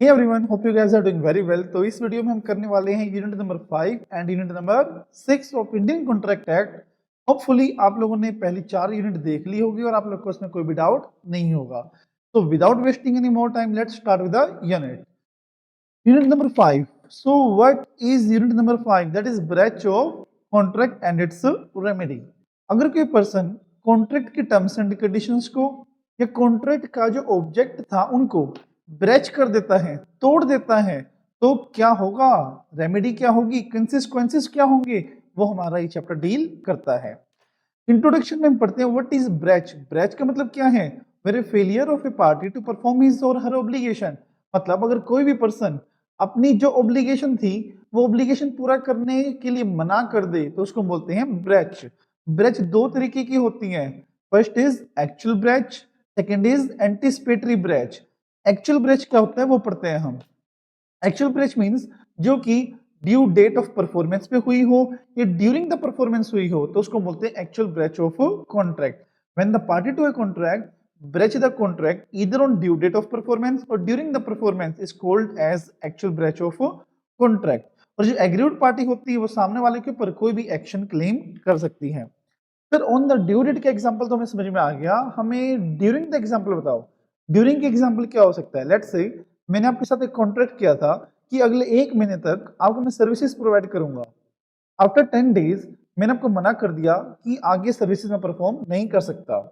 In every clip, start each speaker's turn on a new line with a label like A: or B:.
A: Hey everyone, hope you guys are doing very well. तो इस video में हम करने वाले हैं unit number 5 and unit number 6 of Indian contract act. Hopefully आप लोगों ने पहली 4 यूनिट देख ली होगी और आप लोग को उसमें कोई भी डाउट नहीं होगा। तो without wasting any more time let's start with the unit. Unit number 5। So what is unit number 5? That is breach of contract and its remedy. अगर कोई पर्सन कॉन्ट्रैक्ट के टर्म्स एंड कंडीशंस को या contract का जो object था उनको breach कर देता है, तोड़ देता है, तो क्या होगा, रेमेडी क्या होगी, कंसिक्वेंसेस क्या होंगे, वो हमारा ये चैप्टर डील करता है। इंट्रोडक्शन में हम पढ़ते हैं व्हाट इज ब्रेच। ब्रेच का मतलब क्या है, very failure of a party to perform his or her obligation. मतलब अगर कोई भी पर्सन अपनी जो ऑब्लिगेशन थी वो ऑब्लिगेशन पूरा करने के लिए मना कर दे तो उसको बोलते हैं ब्रेच। ब्रेच दो तरीके की होती है, first is actual breach, second is anticipatory breach. Actual breach क्या होता है वो पढ़ते हैं हम। एक्चुअल ब्रेच मीन्स जो कि ड्यू डेट ऑफ परफॉर्मेंस पे हुई हो या ड्यूरिंग द परफॉर्मेंस हुई हो तो उसको बोलते हैं actual breach of contract. When the party to a contract breach the contract either on due date of performance or during the performance is called as actual breach of contract। और जो agreed party होती है वो सामने वाले के ऊपर कोई भी एक्शन क्लेम कर सकती है। Sir on the due date का एग्जांपल तो हमें समझ में आ गया, हमें ड्यूरिंग द एग्जांपल बताओ। ड्यूरिंग के एग्जांपल क्या हो सकता है, लेट्स से मैंने आपके साथ एक कॉन्ट्रैक्ट किया था कि अगले 1 महीने तक आपको मैं सर्विसेज प्रोवाइड करूंगा। आफ्टर 10 डेज मैंने आपको मना कर दिया कि आगे सर्विसेज में परफॉर्म नहीं कर सकता।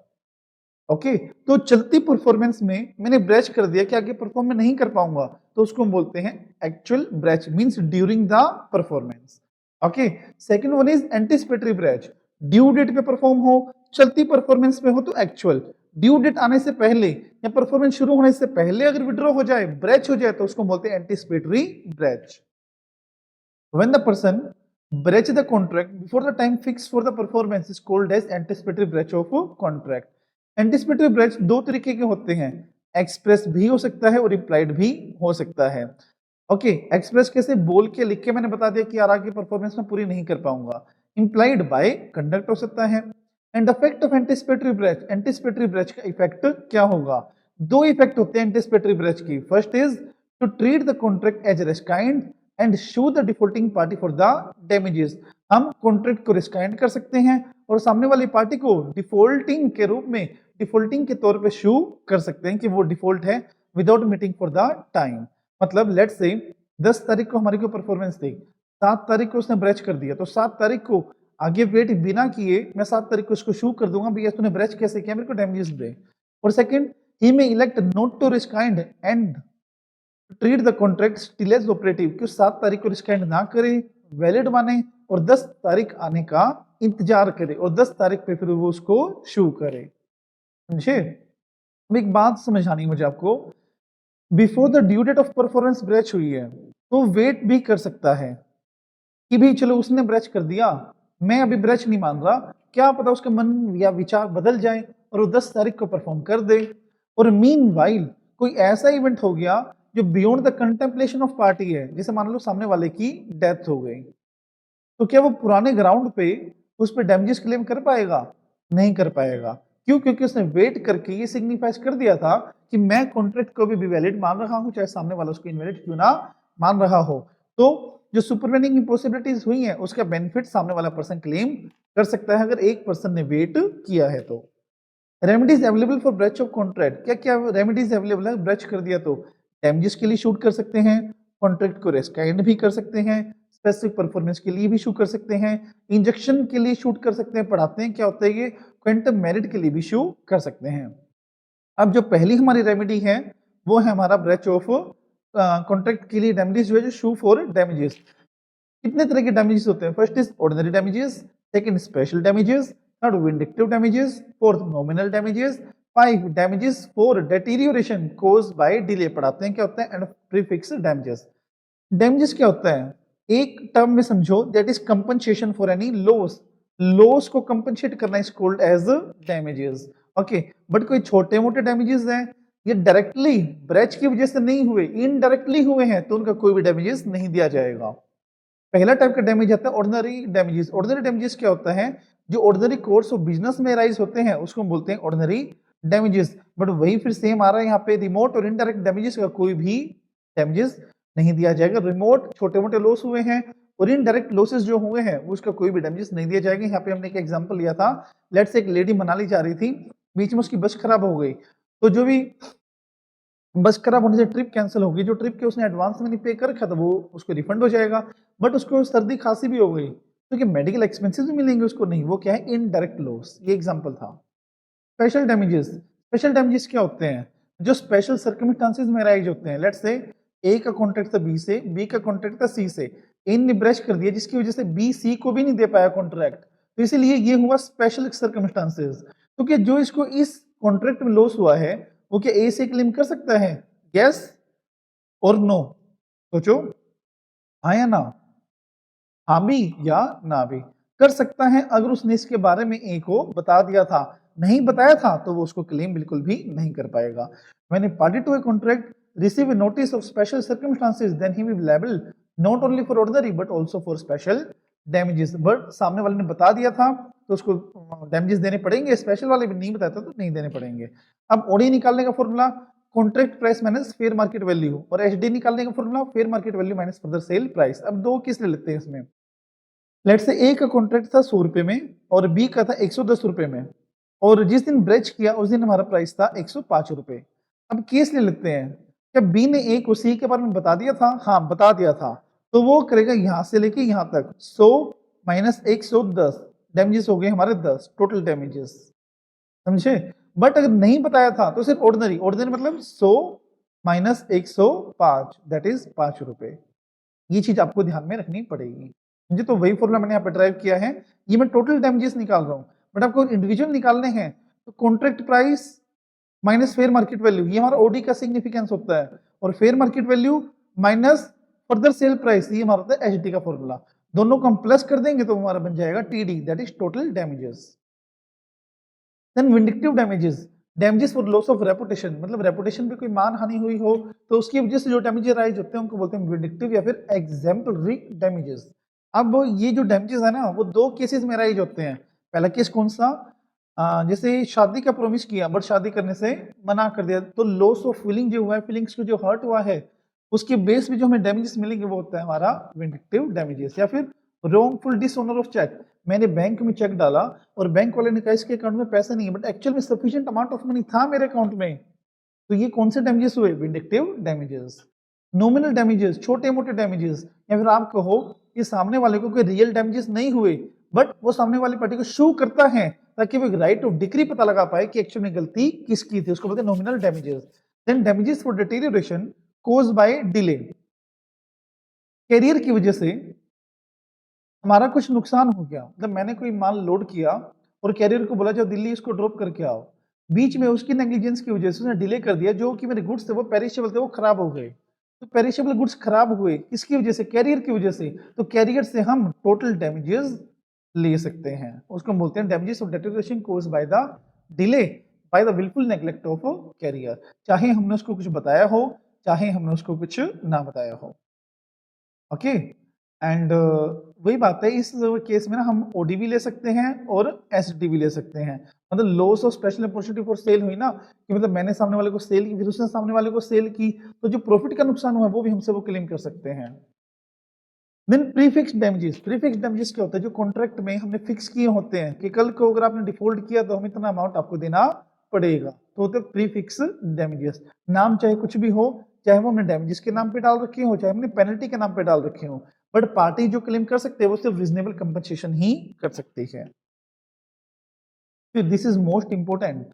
A: ओके तो चलती परफॉर्मेंस में मैंने ब्रेच कर दिया कि आगे परफॉर्म में नहीं कर पाऊंगा तो उसको हम बोलते हैं actual breach means during the performance. Okay second one is anticipatory breach. Due date पे परफॉर्म हो, चलती परफॉर्मेंस में हो तो एक्चुअल, ड्यू डेट आने से पहले या परफॉर्मेंस शुरू होने से पहले अगर विड्रॉ हो जाए, ब्रेच हो जाए तो उसको बोलते हैं anticipatory breach. When the person breach the contract before the time fixed for the performance is called as anticipatory breach of contract। Anticipatory breach दो तरीके के होते हैं, एक्सप्रेस भी हो सकता है और इम्प्लाइड भी हो सकता है। ओके एक्सप्रेस कैसे, बोल के लिख के मैंने बता दिया कि यार आगे परफॉर्मेंस में पूरी नहीं कर पाऊंगा। इम्प्लाइड बाय कंडक्ट हो सकता है। And effect of anticipatory breach, anticipatory breach का इफेक्ट क्या होगा, दो इफेक्ट होते हैं एंटिसिपेटरी ब्रेच की। First is to treat the contract as rescinded and sue the defaulting party for the damages. हम कॉन्ट्रैक्ट को रिस्काइंड कर सकते हैं और सामने वाली पार्टी को डिफॉल्टिंग के रूप में, डिफॉल्टिंग के तौर पे शू कर सकते हैं कि वो डिफॉल्ट है without meeting for the time. मतलब लेट्स से 10 तारीख को हमारी को परफॉर्मेंस थी, 7 तारीख को उसने ब्रेच कर दिया तो 7 तारीख को आगे वेट बिना किए मैं 7 तारीख को उसको शू कर दूंगा भैया तूने ब्रेच कैसे किया, मेरे को डैमेजेस दे। और सेकंड ही में elect not to rescind and treat the contract still as operative कि 7 तारीख को रिस्काइंड ना करे, वैलिड माने और 10 तारीख आने का इंतजार करे और 10 तारीख पे फिर वो उसको शू करे। समझे? अब एक बात समझानी मुझे आपको, before the due date of performance breach हुई है तो वेट भी कर सकता है कि भाई चलो उसने ब्रेच कर दिया, मैं अभी ब्रेच नहीं मान रहा, क्या पता उसका मन या विचार बदल जाए और वो 10 तारीख को परफॉर्म कर दे। और मीन वाइल कोई ऐसा इवेंट हो गया जो beyond the contemplation of party है, जैसे मान लो सामने वाले की डेथ हो गई, तो क्या वो पुराने ग्राउंड पे उस पर डैमेजेस क्लेम कर पाएगा? नहीं कर पाएगा। क्यों? क्योंकि उसने वेट करके ये सिग्निफाइज कर दिया था कि मैं कॉन्ट्रैक्ट को भी वैलिड मान रहा हूं चाहे सामने वाला उसको इनवैलिड क्यों ना मान रहा हो। तो जो सुपरवेनिंग इम्पॉसिबिलिटीज हुई है उसका बेनिफिट सामने वाला पर्सन क्लेम कर सकता है अगर एक पर्सन ने वेट किया है तो। Remedies available for breach of contract, क्या क्या रेमेडीज अवेलेबल है? ब्रेच कर दिया तो डैमेजेस के लिए शूट कर सकते हैं, कॉन्ट्रैक्ट को रेस्काइंड भी कर सकते हैं, स्पेसिफिक परफॉर्मेंस के लिए भी शूट कर सकते हैं, इंजेक्शन के लिए शूट कर सकते हैं, पढ़ाते हैं क्या होता है ये, क्वांटम मेरिट के लिए भी शू कर सकते हैं। अब जो पहली हमारी रेमेडी है वो है हमारा ब्रेच ऑफ कॉन्ट्रैक्ट के लिए रेमेडीज जो है जो शू फॉर डैमेजेस। कितने तरह के डैमेजेस होते हैं? First is ordinary damages, second special damages, third vindictive damages, fourth nominal damages, 5 damages for deterioration caused by delay. पढ़ाते हैं क्या होता है, एंड प्रीफिक्स डैमेजेस। डैमेजेस क्या होता है, एक टर्म में समझो, that is compensation for any loss, loss को कंपनसेट करना is called as damages. Okay but कोई छोटे मोटे डैमेजेस हैं ये डायरेक्टली ब्रेच की वजह से नहीं हुए, इनडायरेक्टली हुए हैं तो उनका कोई भी डैमेजेस नहीं दिया जाएगा। पहला टाइप का डैमेज आता है ऑर्डिनरी डैमेजेस। ऑर्डिनरी डैमेजेस क्या होता है, जो ऑर्डिनरी कोर्स ऑफ बिजनेस में राइज होते हैं उसको हम बोलते हैं ऑर्डिनरी डैमेजेस। बट वही फिर सेम आ रहा है यहाँ पे, रिमोट और इनडायरेक्ट डैमेजेस का कोई भी डैमेजेस नहीं दिया जाएगा। रिमोट छोटे मोटे लॉस हुए हैं और इनडायरेक्ट लॉसेस जो हुए हैं उसका कोई भी डैमेजेस नहीं दिया जाएगा। यहाँ पे हमने एक एग्जांपल लिया था, लेट्स से एक लेडी मनाली जा रही थी, बीच में उसकी बस खराब हो गई, तो जो भी बस खराब होने से ट्रिप कैंसिल होगी, जो ट्रिप के उसने एडवांस में नहीं पे कर रखा था वो उसको रिफंड हो जाएगा। बट उसको सर्दी खांसी भी हो गई तो क्या मेडिकल एक्सपेंसेस भी मिलेंगे उसको? नहीं, वो क्या है, इनडायरेक्ट लॉस। ये एग्जांपल था। स्पेशल डैमेजेस, स्पेशल डैमेजेस क्या होते हैं? जो स्पेशल सर्कमस्टांसेस में राइज होते हैं। लेट्स से ए का कॉन्ट्रैक्ट था बी से, बी का कॉन्ट्रैक्ट था सी से, ए ने ब्रेच कर दिया जिसकी वजह से बी सी को भी नहीं दे पाया कॉन्ट्रैक्ट, तो इसीलिए ये हुआ स्पेशल सर्कमस्टांसेस। तो क्या जो इसको इस कॉन्ट्रैक्ट में लॉस हुआ है वो क्या ए से क्लेम कर सकता है? यस और नो? सोचो, हाँ या ना? हाँ भी या ना भी? कर सकता है अगर उसने इसके बारे में ए को बता दिया था। नहीं बताया था तो वो उसको क्लेम बिल्कुल भी नहीं कर पाएगा। When a party to a contract receive a notice of special circumstances, then he will be liable not only for ordinary but also for special damages. But सामने वाले ने बता दिया था तो उसको डैमेजेस देने पड़ेंगे, स्पेशल वाले भी नहीं बताया था तो नहीं देने पड़ेंगे। अब ओडी निकालने का formula contract price minus fair market value, और एचडी निकालने का formula fair market value minus further sale price. अब दो किस ले लेते हैं इसमें? लेट्स से ए का कॉन्ट्रैक्ट था 100 रुपए में और बी का था 110 रुपए में, और जिस दिन ब्रेच किया उस दिन हमारा प्राइस था 105 रुपए। अब केस ले लेते हैं, क्या बी ने ए को सी के बारे में बता दिया था? हाँ बता दिया था, तो वो करेगा यहां से लेके यहां तक 100 माइनस 110, डैमेजेस हो गए हमारे 10 टोटल डैमेजेस, समझे? बट अगर नहीं बताया था तो सिर्फ ऑर्डिनरी, ऑर्डिनरी मतलब 100 माइनस 105 दैट इज 5 रुपए। ये चीज आपको ध्यान में रखनी पड़ेगी, मुझे तो वही फॉर्मूला मैंने यहाँ पे ड्राइव किया है। ये मैं टोटल डैमेजेस निकाल रहा हूँ, बट आपको इंडिविजुअल निकालने हैं तो contract price minus fair market value, ये हमारा ओडी का सिग्निफिकेंस होता है, और fair market value minus further sale price, ये हमारा होता है एचडी का फॉर्मूला। दोनों को हम प्लस कर देंगे तो हमारा बन जाएगा TD that is total damages. Then vindictive damages, damages for loss of reputation, मतलब रेपुटेशन पे कोई मान हानि हुई हो तो उसकी वजह से जो डैमेजेस राइज होते हैं उनको बोलते हैं विंडिक्टिव या फिर एग्जाम्पलरी डैमेजेस। अब ये जो डैमेजेस है ना वो दो केसेस में राइज होते हैं। पहला केस कौन सा? जैसे शादी का प्रोमिस किया बट शादी करने से मना कर दिया, तो लॉस ऑफ फीलिंग जो हुआ है, फीलिंग्स को जो हर्ट हुआ है उसके बेस पे जो हमें डैमेजेस मिलेंगे वो होता है हमारा विंडिक्टिव डैमेजेस। या फिर रॉन्गफुल डिसऑनर ऑफ चेक, मैंने बैंक में चेक डाला और बैंक वाले ने कहा इसके अकाउंट में पैसा नहीं है, बट एक्चुअल में सफिशिएंट अमाउंट ऑफ मनी था मेरे अकाउंट में, तो ये कौन से डैमेजेस हुए? Vindictive damages. नॉमिनल डैमेजेस, छोटे मोटे डैमेजेस, या फिर आप कहो कि सामने वाले को कोई रियल डैमेजेस नहीं हुए बट वो सामने वाली पार्टी को शो करता है ताकि वो राइट ऑफ डिक्री पता लगा पाए कि एक्चुअल में गलती किसकी थी, उसको बोलते हैं nominal damages. Then damages for deterioration caused by delay, carrier की वजह से हमारा कुछ नुकसान हो गया, मतलब मैंने कोई माल लोड किया और कैरियर को बोला जाओ दिल्ली इसको ड्रॉप करके आओ, बीच में उसकी नेग्लिजेंस की वजह से उसने डिले कर दिया, जो कि मेरे गुड्स थे वो पेरिशेबल थे वो खराब हो गए। तो पेरिशेबल गुड्स खराब हुए किसकी वजह से? कैरियर की वजह से। तो कैरियर से हम टोटल डैमेजेस ले सकते हैं, उसको हम बोलते हैं damages of deterioration caused by the delay by the wilful neglect of carrier, चाहे हमने उसको कुछ बताया हो चाहे हमने उसको कुछ ना बताया हो। ओके एंड वही बात है, इस केस में ना हम ओडी भी ले सकते हैं और एसडी भी ले सकते हैं। मतलब loss of special opportunity for sale हुई ना, कि मतलब मैंने सामने वाले को सेल की फिर उसने सामने वाले को सेल की, तो जो प्रॉफिट का नुकसान हुआ है वो भी हमसे वो क्लेम कर सकते हैं। Then prefix damages, prefix damages क्या होता है? जो कॉन्ट्रैक्ट में हमने फिक्स किए होते हैं कि कल को अगर आपने डिफॉल्ट किया तो हम इतना अमाउंट आपको देना पड़ेगा, तो होते हैं प्रीफिक्स डैमेजेस। नाम चाहे कुछ भी हो, चाहे वो हमने डैमेजेस के नाम पे डाल रखे हो चाहे हमने पेनल्टी के नाम पे डाल रखे हो, बट पार्टी जो क्लेम कर सकते हैं वो सिर्फ रीजनेबल कंपनसेशन ही कर सकती है। दिस इज मोस्ट इंपोर्टेंट,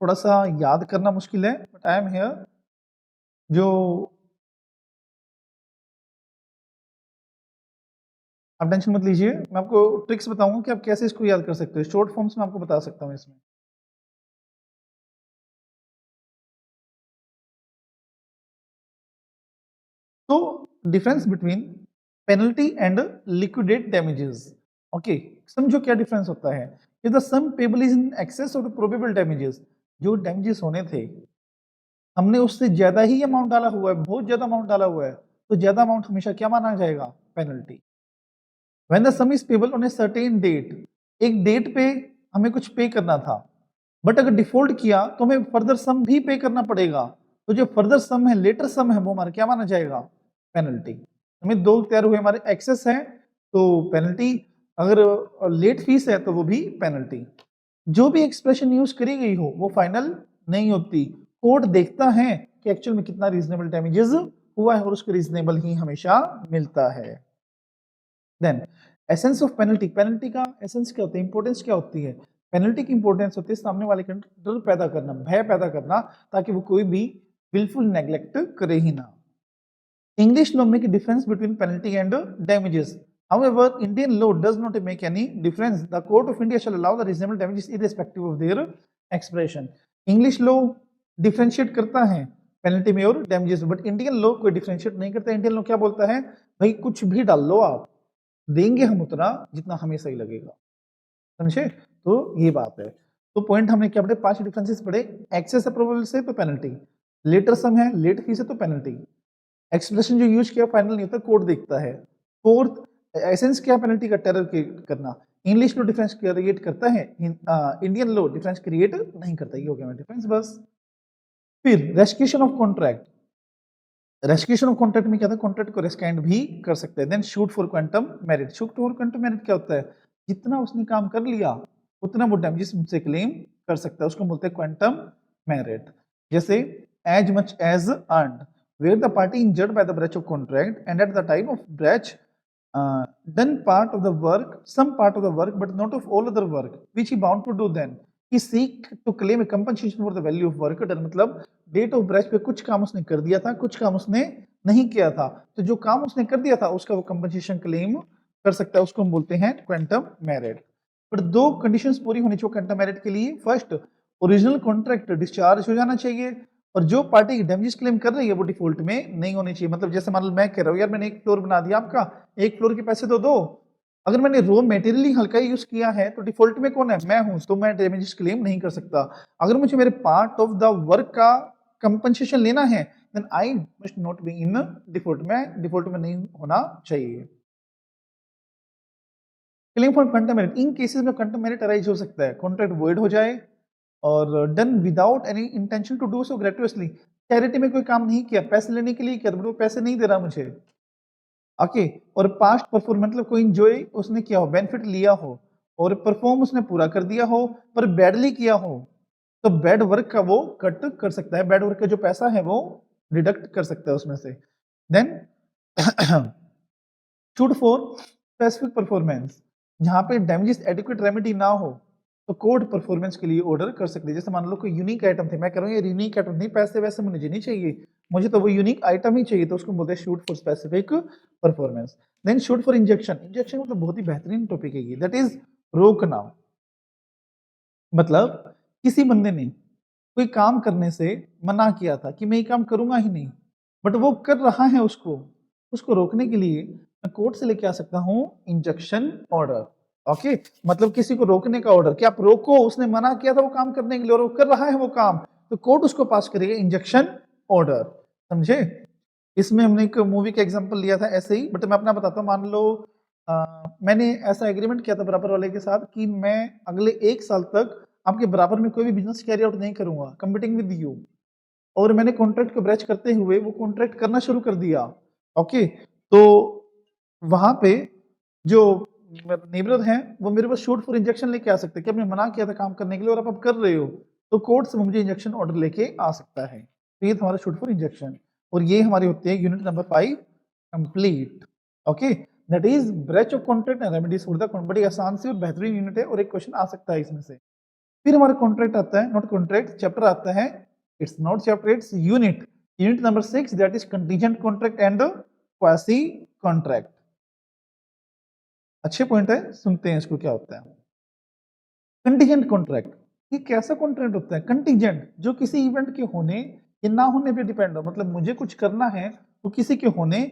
A: थोड़ा सा याद करना मुश्किल है बट आई एम हियर। जो आप टेंशन मत लीजिए, मैं आपको ट्रिक्स बताऊंगा कि आप कैसे इसको याद कर सकते हो, शॉर्ट फॉर्म्स में आपको बता सकता हूँ इसमें। तो difference between penalty and liquidate damages, okay, समझो क्या डिफरेंस होता है। If the sum payable is in excess of the probable damages, जो डैमेजेस होने थे हमने उससे ज्यादा ही अमाउंट डाला हुआ है, बहुत ज्यादा अमाउंट डाला हुआ है, तो ज्यादा अमाउंट हमेशा क्या माना जाएगा? Penalty. When the sum is payable on a certain date, एक डेट पे हमें कुछ पे करना था बट अगर डिफॉल्ट किया तो हमें फर्दर सम भी पे करना पड़ेगा, तो जो फर्दर सम है, लेटर सम है, वो हमारा क्या माना जाएगा? पेनल्टी। हमें दो तैयार हुए, हमारे एक्सेस है तो पेनल्टी, अगर लेट फीस है तो वो भी पेनल्टी। जो भी एक्सप्रेशन यूज करी गई हो वो फाइनल नहीं होती। कोर्ट देखता है कि एक्चुअल में कितना रीजनेबल डैमेजेस हुआ है और उसको रीजनेबल ही हमेशा मिलता है। Then essence of penalty, penalty का एसेंस क्या होता है, इंपॉर्टेंस क्या होती है? पेनल्टी की इंपॉर्टेंस होती है सामने वाले का डर पैदा करना, भय पैदा करना, ताकि वो कोई भी विलफुल नेग्लेक्ट करे ही ना। English law make a difference between penalty and damages. However, Indian law does not make any difference. The Court of India shall allow the reasonable damages irrespective of their expression. English law differentiate करता है penalty में और damages में, but Indian law कोई differentiate नहीं करता। Indian law क्या बोलता है, भाई कुछ भी डाल लो आप, देंगे हम उतना जितना हमें सही लगेगा। समझे? तो ये बात है। तो पॉइंट हमने क्या पढ़े, 5 डिफरेंसेस पढ़े। एक्सेस अप्रूवल से तो पेनल्टी, लेटर सम है, लेट फीस है तो पेनल्टी, एक्सप्रेशन जो यूज किया फाइनल नहीं होता, कोर्ट देखता है। फोर्थ एसेंस क्या, पेनल्टी का टेरर करना। इंग्लिश लॉ डिफरेंस क्रिएट करता है, इंडियन लॉ डिफरेंस क्रिएट नहीं करता। ये हो गया डिफरेंस बस। फिर रेस्क्यूशन ऑफ कॉन्ट्रैक्ट, रेस्क्यूशन ऑफ कॉन्ट्रैक्ट में क्या था, कॉन्ट्रैक्ट को रेस्काइंड भी कर सकते हैं। Then suit for quantum merit, suit for quantum merit क्या होता है, जितना उसने काम कर लिया उतना वो डैमेजेस मुझसे क्लेम कर सकता है, उसको बोलते हैं क्वांटम मेरिट। जैसे as much as earned, where the party injured by the breach of contract and at the time of breach done part of the work, some part of the work but not of all other work which he bound to do, then he seek to claim a compensation for the value of work done। मतलब date of breach पे कुछ काम उसने कर दिया था, कुछ काम उसने नहीं किया था, तो जो काम उसने कर दिया था उसका वो कंपनसेशन क्लेम कर सकता है, उसको हम बोलते हैं क्वांटम मेरिट। पर दो कंडीशंस पूरी होनी चाहिए क्वांटम मेरिट के लिए। फर्स्ट, ओरिजिनल कॉन्ट्रैक्ट डिस्चार्ज हो जाना चाहिए, और जो पार्टी डैमेजेस क्लेम कर रही है वो डिफॉल्ट में नहीं होनी चाहिए। मतलब जैसे मान लो मैं कह रहा हूँ यार मैंने एक फ्लोर बना दिया आपका, एक फ्लोर के पैसे तो दो, अगर मैंने रॉ मटेरियल ही हल्का यूज किया है तो डिफॉल्ट में कौन है, मैं हूं, तो मैं डैमेजेस क्लेम नहीं कर सकता। अगर मुझे मेरे पार्ट ऑफ द वर्क का कंपनसेशन लेना है then I must not be in default, में डिफॉल्ट में नहीं होना चाहिए। Claim for quantum meruit, in cases में क्वांटम मेरिट अराइज हो सकता है, कॉन्ट्रैक्ट वॉइड हो जाए और done without any intention to do so gratuitously, charity में कोई काम नहीं किया, पैसे लेने के लिए किया, वो पैसे नहीं दे रहा मुझे, ओके। और पास्ट परफॉर्म मतलब कोई इंजॉय उसने किया हो, बेनिफिट लिया हो और परफॉर्म उसने पूरा कर दिया हो पर बैडली किया हो, तो बैड वर्क का वो कट कर सकता है, बैड वर्क का जो पैसा है वो डिडक्ट कर सकता है उसमें से। Then suit for specific performance, जहां पे डैमेजेस एडिक्वेट रेमेडी ना हो तो कोर्ट परफॉर्मेंस के लिए ऑर्डर कर सकते हैं। जैसे मान लो कोई यूनिक आइटम थे, मैं कह रहा हूँ ये यूनिक आइटम नहीं, पैसे वैसे मुझे नहीं चाहिए, मुझे तो वो यूनिक आइटम ही चाहिए, तो उसको बोलते हैं suit for specific performance. Then suit for injection, injection मतलब बहुत ही बेहतरीन टॉपिक है ये, दैट इज रोकना। मतलब किसी बंदे ने कोई काम करने से मना किया था कि मैं ये काम करूंगा ही नहीं, बट वो कर रहा है, उसको उसको रोकने के लिए मैं कोर्ट से लेके आ सकता हूँ इंजेक्शन ऑर्डर, ओके। मतलब किसी को रोकने का ऑर्डर कि आप रोको, उसने मना किया था वो काम करने के लिए और वो कर रहा है वो काम, तो कोर्ट उसको पास करेगा इंजेक्शन ऑर्डर, समझे। इसमें हमने एक मूवी का एग्जांपल लिया था ऐसे ही, बट मैं अपना बताता हूँ। मान लो मैंने ऐसा एग्रीमेंट किया था बराबर वाले के साथ कि मैं अगले 1 साल तक आपके बराबर में कोई भी बिजनेस कैरी आउट नहीं करूंगा, कम्पीटिंग विद यू, और मैंने कॉन्ट्रैक्ट को ब्रेच करते हुए वो कॉन्ट्रैक्ट करना शुरू कर दिया, ओके। तो वहां पे जो नेबर हैं वो मेरे पास शूट फॉर इंजेक्शन लेके आ सकते हैं कि आपने मना किया था काम करने के लिए और आप अब कर रहे हो, तो कोर्ट से मुझे इंजेक्शन ऑर्डर लेके आ सकता है। तो ये हमारा शूट फॉर इंजेक्शन, और ये हमारी होती है unit number 5 complete, okay. That is breach of contract and remedies for the, बड़ी आसान सी और बेहतरीन यूनिट है और एक क्वेश्चन आ सकता है इसमें से। फिर हमारा कॉन्ट्रैक्ट आता है, नॉट कॉन्ट्रैक्ट चैप्टर आता है, it's not chapter its unit, unit number 6 that is contingent contract and quasi contract. अच्छे पॉइंट है, सुनते हैं इसको क्या होता है। कंटीजेंट कॉन्ट्रैक्ट, ये कैसा कॉन्ट्रैक्ट होता है, कंटीजेंट जो किसी इवेंट के होने या ना होने पे डिपेंड हो, मतलब मुझे कुछ करना है वो किसी के होने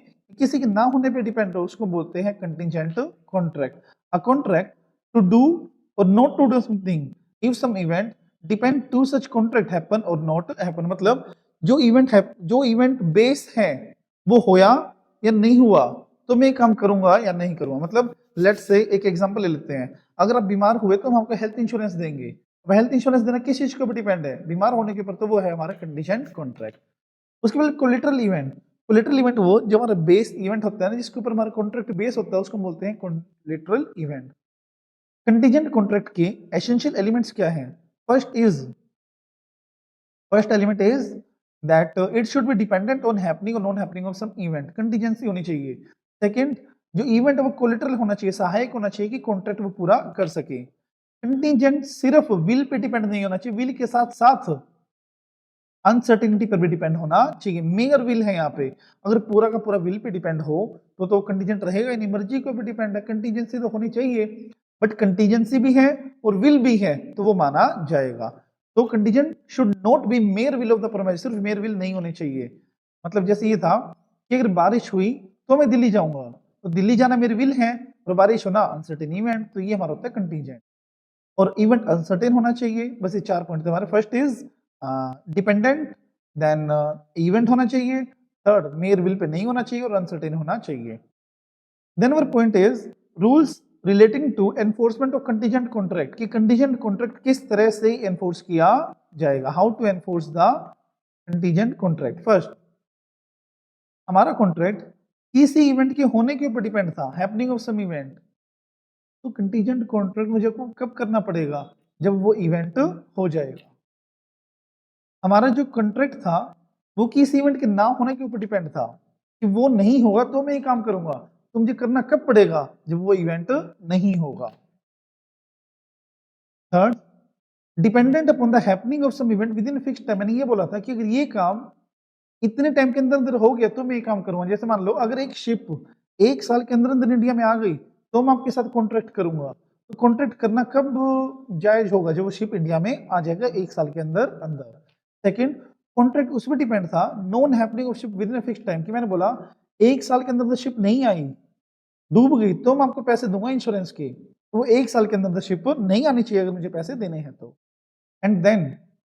A: किसी के ना होने पे डिपेंड हो, उसको बोलते हैं contingent contract. A contract to do और not to do something if some event depend to such contract happen और नॉट हैपन, मतलब जो इवेंट है, जो इवेंट बेस है वो होया या नहीं हुआ तो मैं काम करूंगा या नहीं करूंगा। मतलब लेट्स से एक एग्जांपल ले लेते हैं, अगर आप बीमार हुए तो हम आपको हेल्थ इंश्योरेंस देंगे, अब हेल्थ इंश्योरेंस देना किस चीज के ऊपर डिपेंड है, बीमार होने के ऊपर, तो वो है हमारा कंडीशनड कॉन्ट्रैक्ट। उसके बाद कोलेटरल इवेंट। कोलेटरल इवेंट वो जो हमारा बेस इवेंट होता है ना, जिसके ऊपर हमारा कॉन्ट्रैक्ट बेस होता है, उसको बोलते हैं कोलेटरल इवेंट। कंटीजेंट कॉन्ट्रैक्ट के एसेंशियल एलिमेंट्स क्या हैं? First element is that it should be dependent on happening और non happening of some event, contingency होनी चाहिए। सेकंड, जो इवेंट है वो कोलेटरल होना चाहिए, सहायक होना चाहिए कि कॉन्ट्रैक्ट वो पूरा कर सके। कंटीजेंट सिर्फ विल पे डिपेंड नहीं होना चाहिए, विल के साथ साथ अनसर्टेनिटी पर भी डिपेंड होना चाहिए। मेयर विल है यहाँ पे, अगर पूरा का पूरा विल पे डिपेंड हो तो कंटीजेंट रहेगा ही नहीं, मर्जी को भी डिपेंड है। कंटीजेंसी तो होनी चाहिए, बट कंटीजेंसी भी है और विल भी है तो वो माना जाएगा। तो contingent should not be mayor will of the promise, सिर्फ मेयर विल नहीं होने चाहिए। मतलब जैसे ये था कि अगर बारिश हुई तो मैं दिल्ली जाऊंगा, तो दिल्ली जाना मेरी विल है, और बारिश होना अनसर्टेन इवेंट, तो ये हमारा होता है कंटीजेंट। और इवेंट अनसर्टेन होना चाहिए। बस ये 4 पॉइंट थे हमारे। First is dependent, then event होना चाहिए, थर्ड मेयर विल पे नहीं होना चाहिए, और अनसर्टेन होना चाहिए। Then our point is rules relating to enforcement of contingent contract, कि कंटीजेंट कॉन्ट्रैक्ट किस तरह से एनफोर्स किया जाएगा, how to enforce the contingent contract. First, हमारा कॉन्ट्रैक्ट किसी इवेंट के होने के ऊपर डिपेंड था, हैपनिंग ऑफ सम इवेंट। तो कंटीजेंट कॉन्ट्रैक्ट मुझे को कब करना पड़ेगा? जब वो इवेंट हो जाएगा। हमारा जो कॉन्ट्रैक्ट था वो किसी इवेंट के ना होने के ऊपर डिपेंड था, कि वो नहीं होगा तो मैं ये काम करूंगा। तो मुझे करना कब पड़ेगा? जब वो इवेंट नहीं होगा। Third, dependent upon the happening of some event within fixed time. मैंने ये बोला था कि अगर ये काम इतने टाइम के अंदर अंदर हो गया तो मैं ये काम करूंगा। जैसे मान लो अगर एक शिप 1 साल के अंदर अंदर इंडिया में आ गई तो मैं आपके साथ कॉन्ट्रैक्ट करूंगा। तो कॉन्ट्रैक्ट करना कब जायज होगा? जब वो शिप इंडिया में आ जाएगा 1 साल के अंदर अंदर। सेकंड, कॉन्ट्रैक्ट उसमें डिपेंड था non happening of ship with in fixed time, कि मैंने बोला 1 साल के अंदर शिप नहीं आई, डूब गई, तो मैं आपको पैसे दूंगा इंश्योरेंस के। तो वो 1 साल के अंदर शिप नहीं आनी चाहिए अगर मुझे पैसे देने हैं तो। And then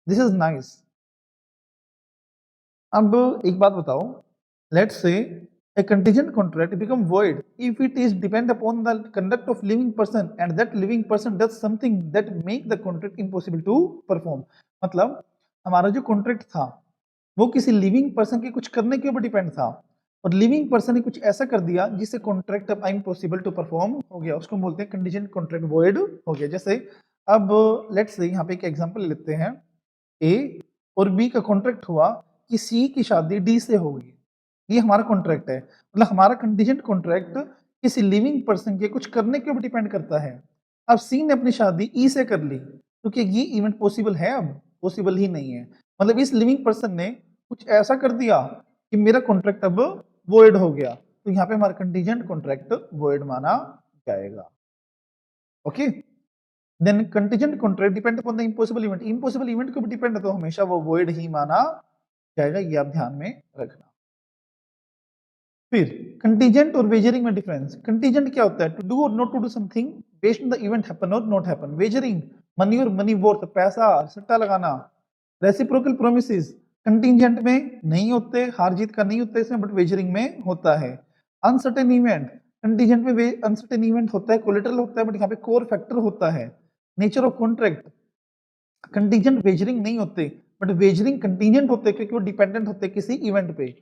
A: this is nice. अब एक बात बताओ, let's say a contingent contract become void if it is depend upon the conduct of living person and that living person does something that make the contract impossible to perform। मतलब हमारा जो contract था वो किसी living person के कुछ करने के ऊपर डिपेंड था, और लिविंग पर्सन ने कुछ ऐसा कर दिया जिससे कॉन्ट्रैक्ट अब इम्पॉसिबल टू परफॉर्म हो गया, उसको बोलते हैं कंटीजेंट कॉन्ट्रैक्ट वॉइड हो गया। जैसे अब लेट्स से यहाँ पे एक एग्जांपल लेते हैं, ए और बी का कॉन्ट्रैक्ट हुआ कि सी की शादी डी से होगी। ये हमारा कॉन्ट्रैक्ट है, मतलब हमारा कंटीजेंट कॉन्ट्रैक्ट किसी लिविंग पर्सन के कुछ करने के ऊपर डिपेंड करता है। अब सी ने अपनी शादी ई से कर ली, तो क्या ये इवेंट पॉसिबल है? अब पॉसिबल ही नहीं है। मतलब इस लिविंग पर्सन ने कुछ ऐसा कर दिया कि मेरा कॉन्ट्रैक्ट अब वॉइड हो गया, तो यहाँ पे हमारा कंटीजेंट कॉन्ट्रैक्ट वॉइड माना जाएगा। Okay, then contingent contract depend upon the impossible event, impossible event के ऊपर डिपेंड है तो हमेशा वो वॉइड ही माना जाएगा, ये आप ध्यान में रखना। फिर कंटीजेंट और वेजरिंग में डिफरेंस। कंटीजेंट क्या होता है? टू डू और not to do something based on the event happen और नॉट हैपन। वेजरिंग मनी और मनी वर्थ, पैसा सट्टा लगाना। रेसिप्रोकल प्रोमिसेस कंटीजेंट में नहीं होते, हार जीत का नहीं होता इसमें, बट वेजरिंग में होता है। अनसर्टेन इवेंट, कंटीजेंट में अनसर्टेन इवेंट होता है, कोलेटरल होता है, बट यहाँ पे कोर फैक्टर होता है। Nature of contract, contingent wagering नहीं होते, बट वेजरिंग कंटीजेंट होते हैं क्योंकि वो डिपेंडेंट होते हैं किसी इवेंट पे।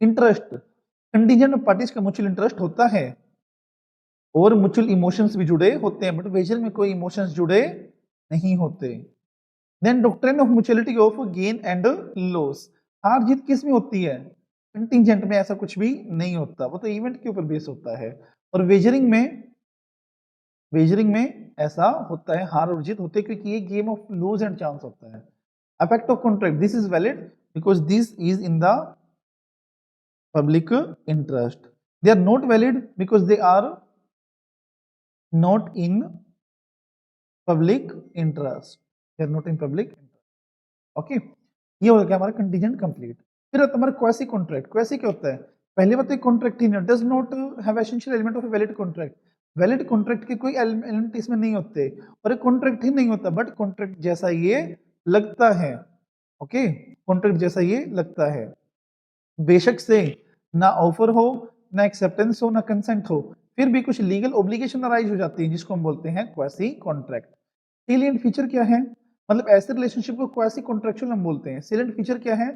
A: इंटरेस्ट, कंटीजेंट में पार्टीज का म्यूचुअल इंटरेस्ट होता है और म्यूचुअल इमोशंस भी जुड़े होते हैं, बट वेजरिंग में कोई इमोशंस जुड़े नहीं होते। Then doctrine of mutuality of gain and loss, हार जीत किस में होती है? कंटीजेंट में ऐसा कुछ भी नहीं होता, वो तो इवेंट के ऊपर बेस होता है। और वेजरिंग में ऐसा होता है, हार और जीत होते हैं क्योंकि ये game of lose and chance होता है। Effect of contract, this is valid because this is in the public interest. They are not valid because they are not in public interest. They are not in public interest. Okay, ये हो गया हमारा contingent complete. फिर हमारा quasi contract. Quasi क्या होता है? पहले बात, कॉन्ट्रैक्ट ही नहीं, does not have essential element of a valid contract. Valid contract के कोई एलिमेंट इसमें नहीं होते, और एक कॉन्ट्रैक्ट ही नहीं होता, बट कॉन्ट्रैक्ट जैसा ये लगता है। ओके, कॉन्ट्रैक्ट जैसा ये लगता है, बेशक से ना ऑफर हो, ना एक्सेप्टेंस हो, ना कंसेंट हो, फिर भी कुछ लीगल ऑब्लिगेशन अराइज हो जाती है जिसको हम बोलते हैं क्वासी कॉन्ट्रैक्ट। सेलिएंट फीचर क्या है? मतलब ऐसे रिलेशनशिप को क्वासी कॉन्ट्रैक्चुअल हम बोलते हैं। सेलिएंट फीचर क्या है?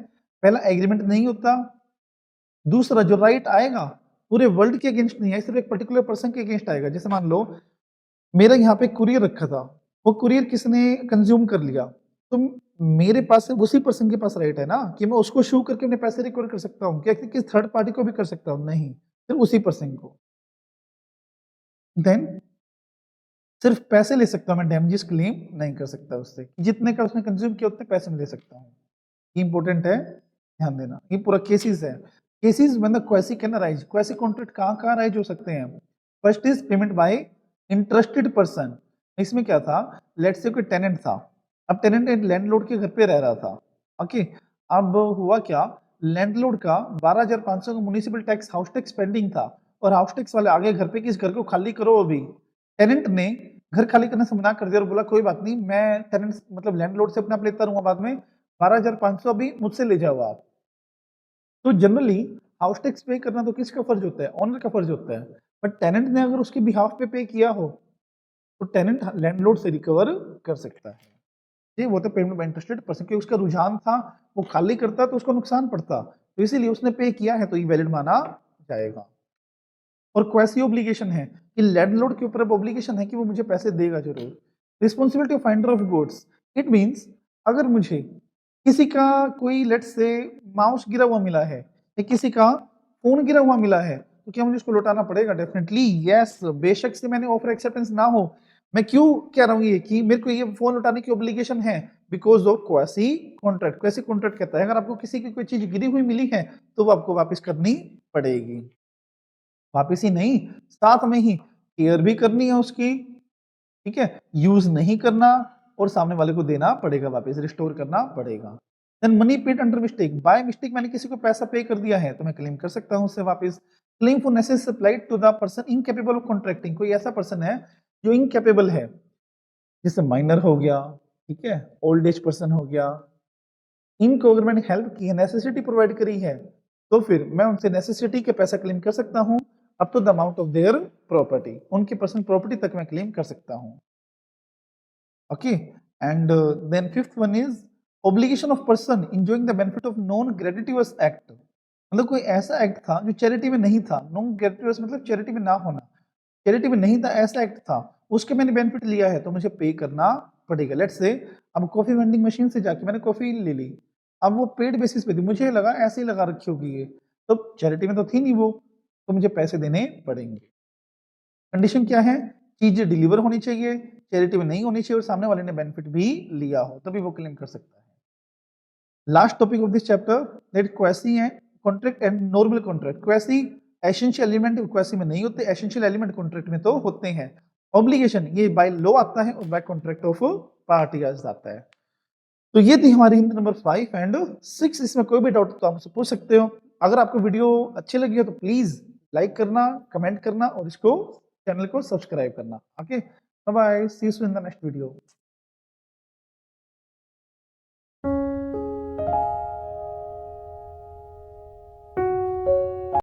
A: पहला एग्रीमेंट नहीं होता, दूसरा जो राइट आएगा पूरे वर्ल्ड के अगेंस्ट नहीं है, सिर्फ एक पर्टिकुलर पर्सन के अगेंस्ट आएगा। जैसे मान लो मेरा यहाँ पे कुरियर रखा था, वो कुरियर किसने कंज्यूम कर लिया, तो मेरे पास सिर्फ उसी पर्सन के पास राइट है ना कि मैं उसको शू करके अपने पैसे रिकवर कर सकता हूँ, क्या किसी थर्ड पार्टी को भी कर सकता हूँ? नहीं, सिर्फ उसी पर्सन को। देन सिर्फ पैसे ले सकता हूँ, मैं डैमेजेस क्लेम नहीं कर सकता उससे। जितने का उसने कंज्यूम किया उतने पैसे में ले सकता हूँ। ये इंपॉर्टेंट है, ध्यान देना। ये पूरा केसेस है। Cases when the quasi can arise. Quasi contract कहाँ अराइज हो सकते हैं? First is payment by interested person. इसमें क्या था, लेट्स से कोई टेनेंट था, अब टेनेंट लैंडलॉर्ड के घर पे रह रहा था। ओके, अब हुआ क्या, लैंडलॉर्ड का 12,500 का municipal tax, house tax pending था, और हाउस टैक्स वाले आगे घर पे किस घर को खाली करो अभी। टेनेंट ने घर खाली करने से मना कर दिया और बोला कोई बात नहीं, मैं टेनेंट मतलब लैंडलॉर्ड से अपने आप लेता रहूंगा, बाद में 12,500 अभी मुझसे ले जाओ आप। तो जनरली हाउस टैक्स पे करना तो किसका फर्ज होता है? ऑनर का फर्ज होता है। बट टेनेंट ने अगर उसके बिहाफ पे किया हो तो टेनेंट लैंडलॉर्ड से रिकवर कर सकता है। ये वो तो पेमेंट बाय इंटरेस्टेड पर्सन, क्योंकि उसका रुझान था, वो खाली करता तो उसको नुकसान पड़ता, तो इसीलिए उसने पे किया है तो ये वैलिड माना जाएगा। और क्वेसी ऑब्लिगेशन है कि लैंडलॉर्ड के ऊपर अब ऑब्लिगेशन है कि वो मुझे पैसे देगा जरूर। Responsibility of finder of goods, it means अगर मुझे किसी का कोई लेट्स से माउस गिरा हुआ मिला है या किसी का फोन गिरा हुआ मिला है, तो क्या मुझे उसको लौटाना पड़ेगा? Definitely yes. बेशक से मैंने ऑफर एक्सेप्टेंस ना हो, मैं क्यों कह रहा हूँ ये कि मेरे को ये फोन लौटाने की ऑब्लिगेशन है, because of quasi contract. Quasi contract कहता है अगर आपको किसी की कोई चीज गिरी हुई मिली है तो वो आपको वापस करनी पड़ेगी। वापस ही नहीं, साथ में ही केयर भी करनी है उसकी, ठीक है, यूज नहीं करना और सामने वाले को देना पड़ेगा, वापस रिस्टोर करना पड़ेगा। Then money paid under mistake, by mistake मैंने किसी को पैसा पे कर दिया है तो मैं क्लेम कर सकता हूं उससे वापस। Claim for necessaries supplied to the person incapable of contracting, कोई ऐसा पर्सन है जो इनकैपेबल है, जैसे माइनर हो गया, ठीक है, ओल्ड एज पर्सन हो गया, इनको अगर मैंने हेल्प की है, नेसेसिटी प्रोवाइड करी है, तो फिर मैं उनसे नेसेसिटी के पैसा क्लेम कर सकता हूं up to the amount of their property, उनकी पर्सनल प्रॉपर्टी तक मैं क्लेम कर सकता हूं। Okay, and then fifth one is obligation of person enjoying the benefit of non gratuitous act. मतलब कोई ऐसा एक्ट था जो चैरिटी में नहीं था, नॉन ग्रेटिटुअस मतलब चैरिटी में ना होना, चैरिटी में नहीं था ऐसा एक्ट था, उसके मैंने बेनिफिट लिया है तो मुझे पे करना पड़ेगा। लेट्स से अब कॉफी वेंडिंग मशीन से जाके मैंने कॉफी ले ली, अब वो पेड बेसिस पे थी, मुझे लगा ऐसे ही लगा रखी होगी ये, तो चैरिटी में तो थी नहीं वो, तो मुझे पैसे देने पड़ेंगे। कंडीशन क्या है, चीज डिलीवर होनी चाहिए, चैरिटी में नहीं होनी चाहिए और सामने वाले ने बेनिफिट भी लिया हो, तभी वो क्लेम कर सकता है। Last topic of this chapter that quasi है contract and normal contract. Quasi essential element quasi में नहीं होते, एसेंशियल एलिमेंट कॉन्ट्रैक्ट में तो होते हैं। ऑब्लिगेशन ये बाय लॉ आता है और बाय कॉन्ट्रैक्ट ऑफ पार्टी आता है। तो ये थी हमारी हिंदी नंबर 5 एंड 6। इसमें कोई भी डाउट तो आप मुझसे पूछ सकते हो। अगर आपको वीडियो अच्छी लगी हो तो प्लीज लाइक करना, कमेंट करना और इसको चैनल को सब्सक्राइब करना। Okay, bye bye, see you in the next video.